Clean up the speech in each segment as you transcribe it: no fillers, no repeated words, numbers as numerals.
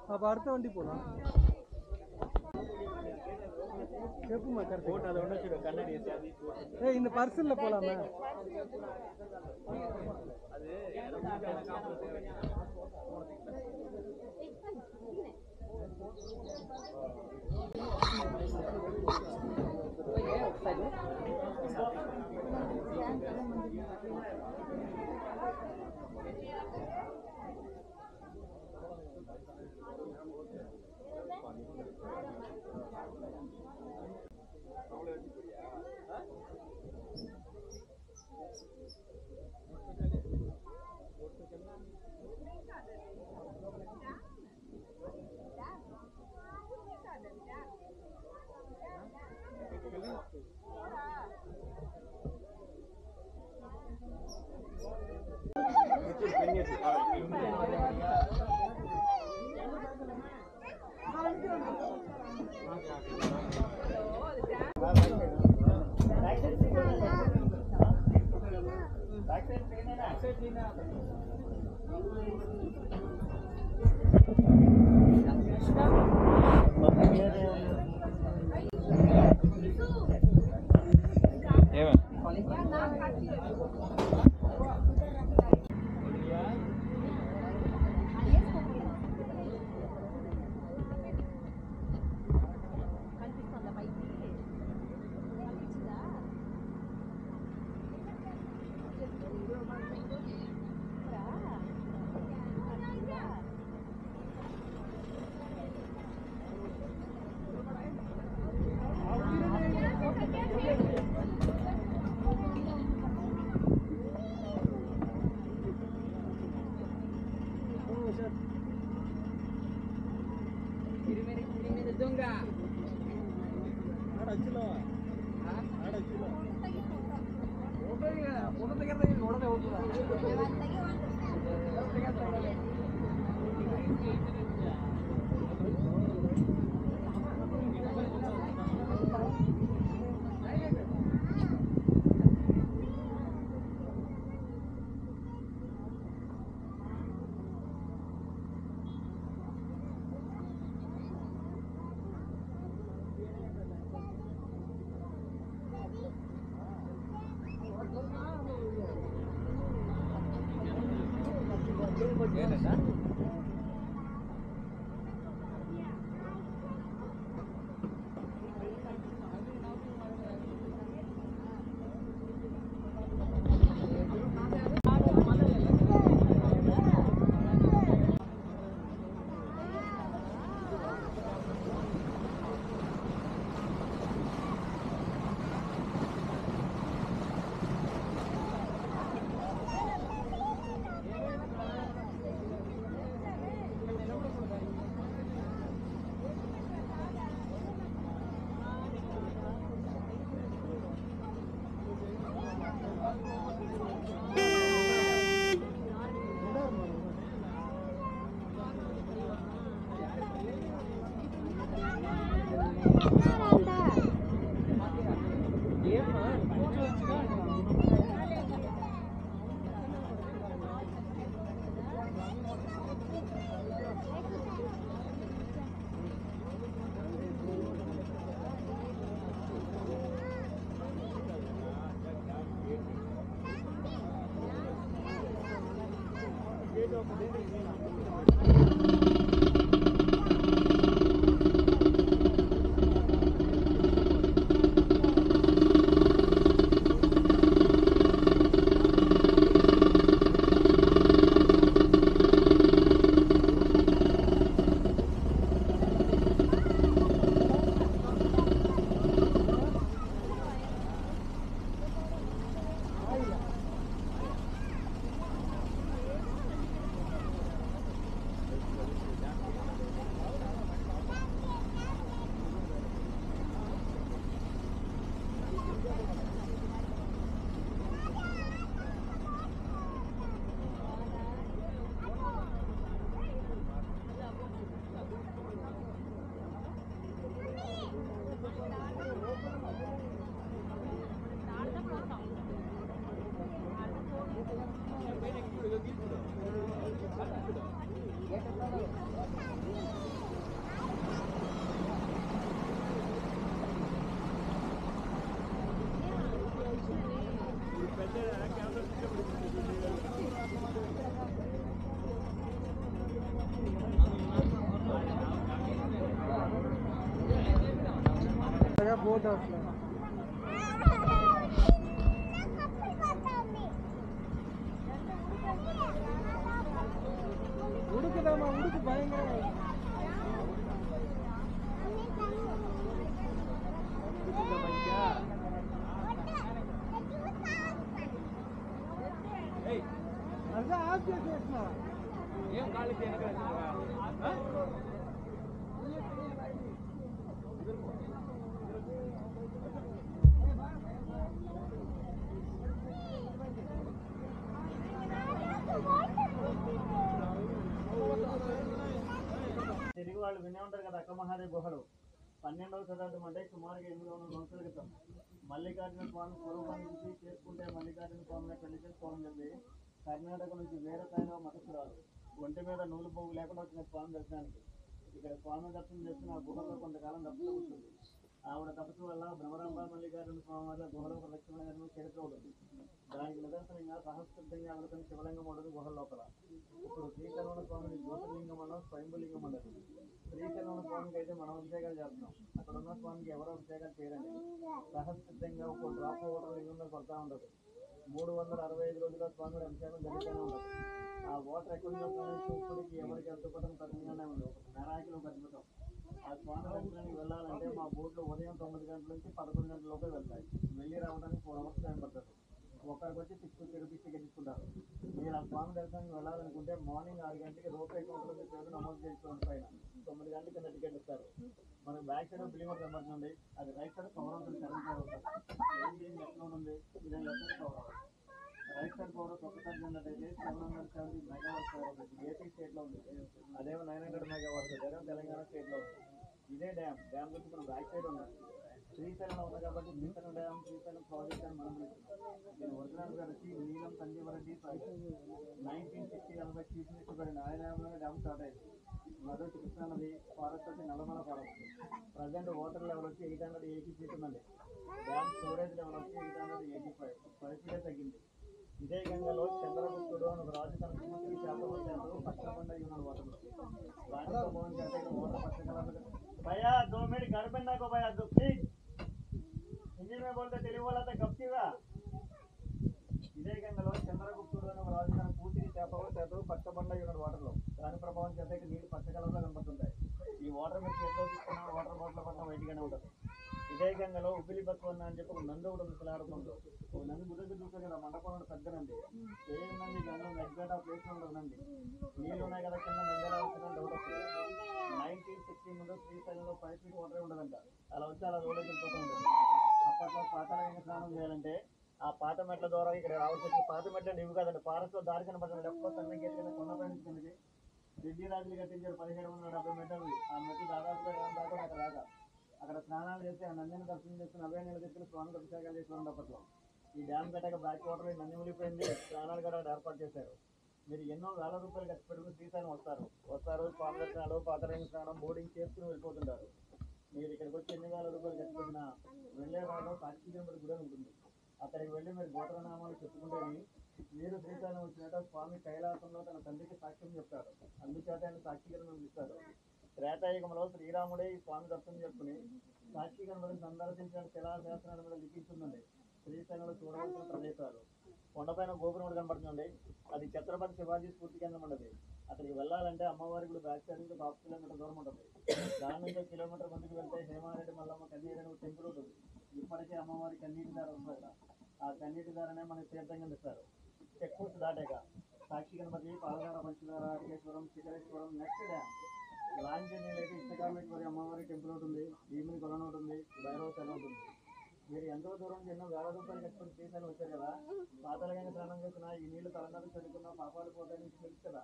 அப்ப அடுத்த வண்டி போலாம். இந்த பர்சன்ல போலாமா? బోట్ హౌస్ లో ఉడుకుదమ్మా, ఉడుకు భయంకరంగా అదే ఆఫ్ చేసేసిన ఏం కాళ్ళకి తిరిగి వాళ్ళు వినే ఉంటారు కదా అక్క మహాదేవ్ గుహలు 12వ శతాబ్దం అంటే సుమారుగా 800 సంవత్సరాల క్రితం మల్లికార్జున స్వామి స్వరూపాన్ని చూసి చేసుకుంటే మల్లికార్జున స్వామిని పెళ్లి చేసుకోవాలని చెప్పి కర్ణాటక నుంచి వేరే స్థాయిలో మతస్థురాలు ఒంటి మీద నూలు పోగు లేకుండా వచ్చిన స్వామి దర్శనానికి ఇక్కడ స్వామి దర్శనం చేస్తున్న ఆ గుహలో కొంతకాలం తపస్సు ఉంటుంది. ఆవిడ తపస్సు వల్ల భ్రమరాంబ మల్లికార్జున స్వామి వల్ల గుహలో ఒక లక్ష్మణ చరిత్ర ఉంటుంది. దానికి నిదర్శనంగా సహస్రంగా ఆవిడకొని శివలింగం ఉండదు గుహల లోపల. ఇప్పుడు శ్రీకరమణ స్వామిని జ్యోతిర్లింగం అన్న స్వయంభులింగం ఉండదు. శ్రీకరమణ స్వామికి అయితే మనం అభిషేకాలు చేస్తున్నాం, అక్కడ ఉన్న స్వామికి ఎవరో అభిషేకాలు చేయరండి. సహస్రంగా ఒక డ్రాప్ వాటర్ లింగంలో కొడతా ఉండదు. 365 రోజుల స్వామి అభిషేకం జరుగుతూనే ఉంటుంది. ఆ వాటర్ ఎక్కడున్న ఇప్పటికి ఎవరికి అడ్డుపడడం కఠినంగానే ఉంది. ఒక మెరాకిల్, ఒక అద్భుతం. ఆ స్వామి దర్శనానికి వెళ్ళాలంటే మా బోట్లో ఉదయం 9 గంటల నుంచి 11 గంటల లోపే వెళ్తాయి. వెళ్ళి రావడానికి 4 hours టైం పడుతుంది. ఒక్కరికి వచ్చి 650 రూపీస్ టికెట్ తీసుకుంటారు. మీరు ఆ స్వామి దర్శనానికి వెళ్ళాలనుకుంటే మార్నింగ్ 6 గంటలకి రూపాయి కౌంటర్ పేరు నమోదు చేసుకోండి. పైన 9 గంటల కింద టికెట్ ఇస్తారు. మనకు బ్యాక్ సైడ్ బిల్లింగ్ ఒకటి కనబడుతుంది, అది రైట్ సైడ్ కవర్ అవుతుంది. 7 ఉంటుంది, లెఫ్ట్ ఉంటుంది, ఇదే లెఫ్ట్ సైడ్ కవర్ అవుతుంది. రైట్ సైడ్ పవర్ ఒక్కసారి అన్నట్టయితే 770 మెగావాట్స్ పవర్ అవుతుంది. ఏపీ స్టేట్ లో ఉంది. అదేమో 900 మెగావాట్స్, అదేమో తెలంగాణ స్టేట్ లో ఉంది. ఇదే డ్యామ్ నుంచి మనం బ్యాక్ సైడ్ ఉన్నాం. శ్రీశైలంలో ఉంది కాబట్టి శ్రీశైలం డ్యామ్, శ్రీశైలం ప్రాజెక్ట్ అని మనం దీని ఒరిజినల్ గారు వచ్చి నీలం సంజీవరెడ్డి 1960 చీఫ్ మినిస్టర్ గారి నాయనలోనే డ్యామ్ స్టార్ట్ అయింది. నది కృష్ణా నది, ఫారెస్ట్ వచ్చి Nallamala forest. Present water level వచ్చి 880 ఫీట్ ఉందండి. డ్యామ్ స్టోరేజ్ లెవెల్ వచ్చి 885 ఫీటే తగ్గింది. ఇదే గంగలో చంద్రగుప్తుడు అని ఒక రాజు తన కూతురి చేపలు పచ్చబండ యూనల్ వాటర్లో రాణి ప్రభావం చేస్తే వాటర్ పచ్చ కలర్. भैया 2 मिनट घर पे ना को भैया, प्लीज हिंदी में बोलते, తెలుగు వాళ్ళతో గప్పిగా. ఇదే గంగలో చంద్రగుప్తుడు అని ఒక రాజు తన కూతురి చేపలు పచ్చబండ యూనల్ వాటర్లో రాణి ప్రభావం చేస్తే నీళ్ళు పచ్చ కలర్లో కనపడుతుంటాయి. ఈ వాటర్ మీరు చేతిలో తీసుకున్న వాటర్ బాటిల్ పట్ల వైట్గానే ఉంటుంది. ఇదే గంగలో ఉబ్బిలి బతువన్న అని చెప్పి ఒక నంది ఒకటి ఉంది. శిలారూపంలో ఒక నంది గురికి చూస్తే కదా మండపం పెద్ద నంది. ఏం నంది గంగలో ఎగ్జాక్ట్ ఆ ప్లేస్ లో ఉండదు నంది. నీళ్ళు ఉన్నాయి కదా కింద నంది ఎలా వచ్చిందని డౌట్ వస్తుంది. 1960 ముందు శ్రీశైలంలో 5 feet వాటర్ ఉండదంట. అలా వచ్చి అలా రోడ్లోకి వెళ్ళిపోతూ ఉంటుంది. అప్పట్లో పాతాళగంగ స్నానం చేయాలంటే ఆ పాత మెట్ల ద్వారా ఇక్కడ రావాల్సి వచ్చి, పాత మెట్ల ఇవి కాదండి, ఫారెస్ట్ లో దారి కనపడుతుంది. లెఫ్ట్ సన్న గేట్ కింద కొండపై నుంచి కిందకి రెడ్డి రాజులు కట్టించారు 1770 meterలు. ఆ మెట్లు దాదాపుగా దాకా అక్కడ దాకా అక్కడ స్నానాలు చేసి ఆ నందిని దర్శనం చేసుకుని అవే నీళ్ళు తీసుకుని స్వామికి అభిషేకాలు చేసిన అప్పట్లో. ఈ డ్యామ్ కట్టాక బ్యాక్ వాటర్ నంది మునిగిపోయింది. స్నానాలు కూడా ఏర్పాటు చేశారు. మీరు ఎన్నో వేల రూపాయలు ఖర్చు పెట్టుకుని శ్రీశైలం వస్తారు స్వామి దర్శనాలు, పాతాళగంగ స్నానం, బోర్డింగ్ చేసుకుని వెళ్ళిపోతుంటారు. మీరు ఇక్కడికి వచ్చి ఎన్ని వేల రూపాయలు ఖర్చు పెట్టినా వెళ్ళే వాళ్ళు సాక్షిగణపతి గుడి ఉంటుంది. అక్కడికి వెళ్ళి మీరు గోత్రనామాలు చెప్పుకుంటేనే మీరు శ్రీశైలం వచ్చినట్టు స్వామి కైలాసంలో తన తండ్రికి సాక్ష్యం చెప్తారు. అందుచేత ఆయన సాక్షిగణం ఇస్తారు. త్రేతాయుగంలో శ్రీరాముడే ఈ స్వామి దర్శనం చేసుకుని సాక్షిగణపతిని సందర్శించిన శిలాశాస్త్రాల మీద లిఖించుందండి. శ్రీశైలంలో చూడవలసిన ప్రదేశాలు. కొండపైన గోపురం ఒకటి కనబడుతుంది, అది ఛత్రపతి శివాజీ స్ఫూర్తి కేంద్రం ఉండదు. అక్కడికి వెళ్ళాలంటే అమ్మవారి గుడి బ్యాక్ సైడ్ నుంచి 1/2 కిలోమీటర్ దూరం ఉంటుంది. దాని నుంచి 1 కిలోమీటర్ ముందుకు వెళ్తే హేమారెడ్డి మల్లమ్మ కన్నీరు అనే టెంపుల్ ఉంటుంది. ఇప్పటికే అమ్మవారి కన్నీటి దారి వస్తుంది. ఆ కన్నీటి దారనే మనకి తీర్థంగా ఇస్తారు. చెక్ పోస్ట్ దాటాక సాక్షి గణపతి, పాలధార, పంచదార, అఖిలేశ్వరం, శిఖరేశ్వరం, నెక్స్ట్ డ్యామ్ లాంఛనీయులు అయితే ఇష్టకామేశ్వరి అమ్మవారి టెంపుల్ ఉంటుంది, భీముని కొలను ఉంటుంది, భైరవ సెల ఉంటుంది. మీరు ఎంతో దూరం ఎన్నో వేల రూపాయలు కట్టుకుని శ్రీశైలం వచ్చారు కదా. పాతాళగంగ స్నానం చేసిన ఈ నీళ్లు తలనది చదువుకున్న పాపాలు పోతాయని మీకు తెలుసు కదా.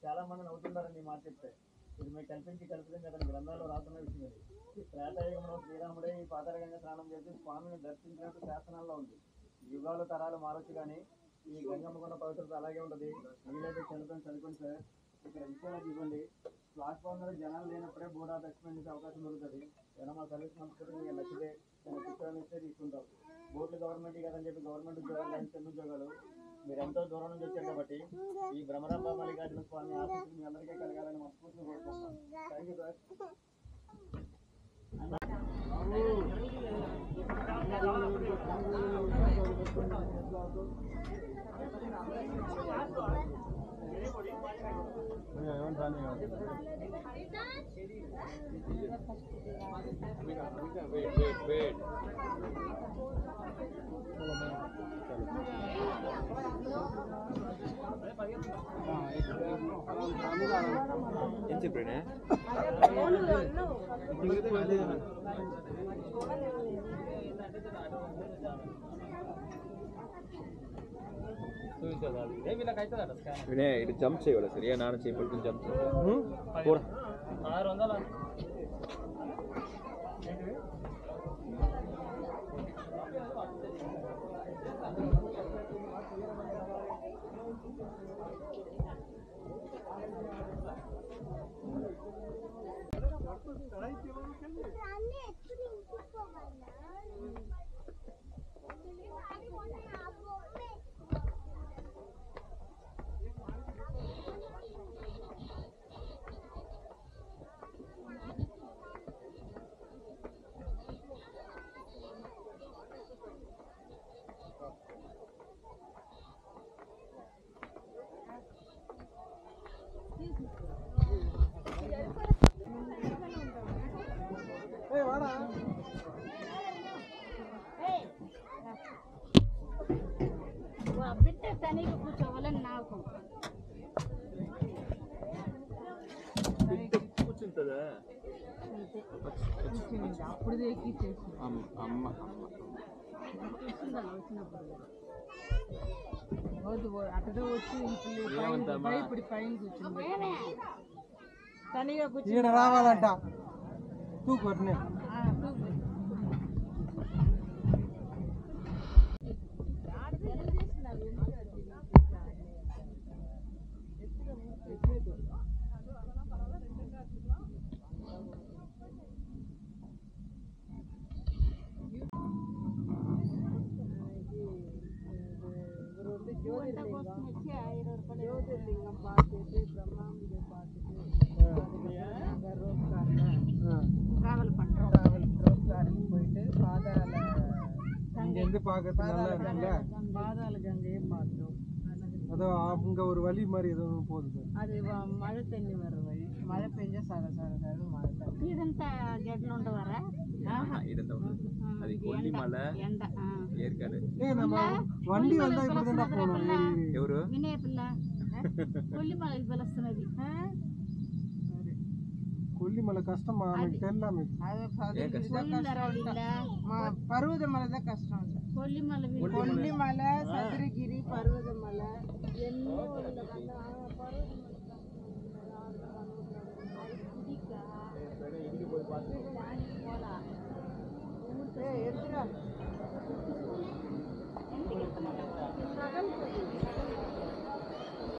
చాలా మంది నవ్వుతుంటారండి ఈ మాట చెప్తే. ఇది మీకు కల్పించింది అతని గ్రంథాల్లో రాస్తున్న విషయం ఇది. త్రేతాయుగంలో శ్రీరాముడే ఈ పాతాళగంగ స్నానం చేసి స్వామిని దర్శించినట్టు శాసనాల్లో ఉంది. యుగాలు తరాలు మారచ్చు కానీ ఈ గంగమ్మకున్న పవిత్రత అలాగే ఉంటుంది. వీలైతే చదువుకొని సార్ ఇక్కడ విషయాలకు ఇవ్వండి. ప్లాట్ఫామ్ మీద జనాలు లేనప్పుడే బోర్డ్ ఆఫ్ ఎక్స్ప్లెయిన్ చేసే అవకాశం దొరుకుతుంది. ఏదైనా మా సర్వీస్ సంస్కృతి మీకు నచ్చితే పిక్చర్లు ఇస్తే తీసుకుంటాం. బోర్డులు గవర్నమెంట్ కదని చెప్పి గవర్నమెంట్ ఉద్యోగాలు, చిన్న ఉద్యోగాలు. మీరు ఎంతో దూరం నుంచి వచ్చారు కాబట్టి ఈ భ్రమరాంబ మల్లికార్జున స్వామి ఆశీస్సులు మీ అందరికీ కలగాలని మనస్ఫూర్తిగా కోరుకుంటున్నాం. Thank you sir. ఏం చెప్పాడే వినే ఇటు జంప్ చేయాలి సరే నాన్న చేపట్టుకుని జంప్ కూడా 600 బిడ్డ తనకి కూర్చోవాలని నాకు కూర్చుంటుందా అప్పుడు ఎక్కిచ్చేసి అమ్మ అక్కడ వచ్చి ఇప్పుడు పైన కూర్చుంది తనిగా కూర్చుని ఈడ రావాలంట తూకొట్టినే జ్యోతిర్లింగం పార్టీ బ్రహ్మాంబ పార్టీ ట్రావెల్ రోప్కారం పోయిட்டு இங்கேருந்து பார்க்கறது நல்லா இருக்குல்ல பாதாள கங்கையை பார்த்தோம் அதோ அங்கே ஒரு வழி மாதிரி ஏதோ போகுது அது மழை தண்ணி வர வழி மழை பெஞ்சா சர சர சர மழை தண்ணி ఇదంతా గడ్డలు ఉండవరా ఇదంతా అది కొల్లిమల ఏర్కాడు நம்ம வண்டி வந்தா இப்படி தான் போகணும் ఎవరు వినయ పిల్ల కొల్లిమలకి పిలుస్తున్నది కొల్లిమల కష్టమా మీకు తెల్లా మీకు పర్వతమలద కష్టం కొల్లిమల సద్రగిరి పర్వతమల ఎన్నో ఎదురా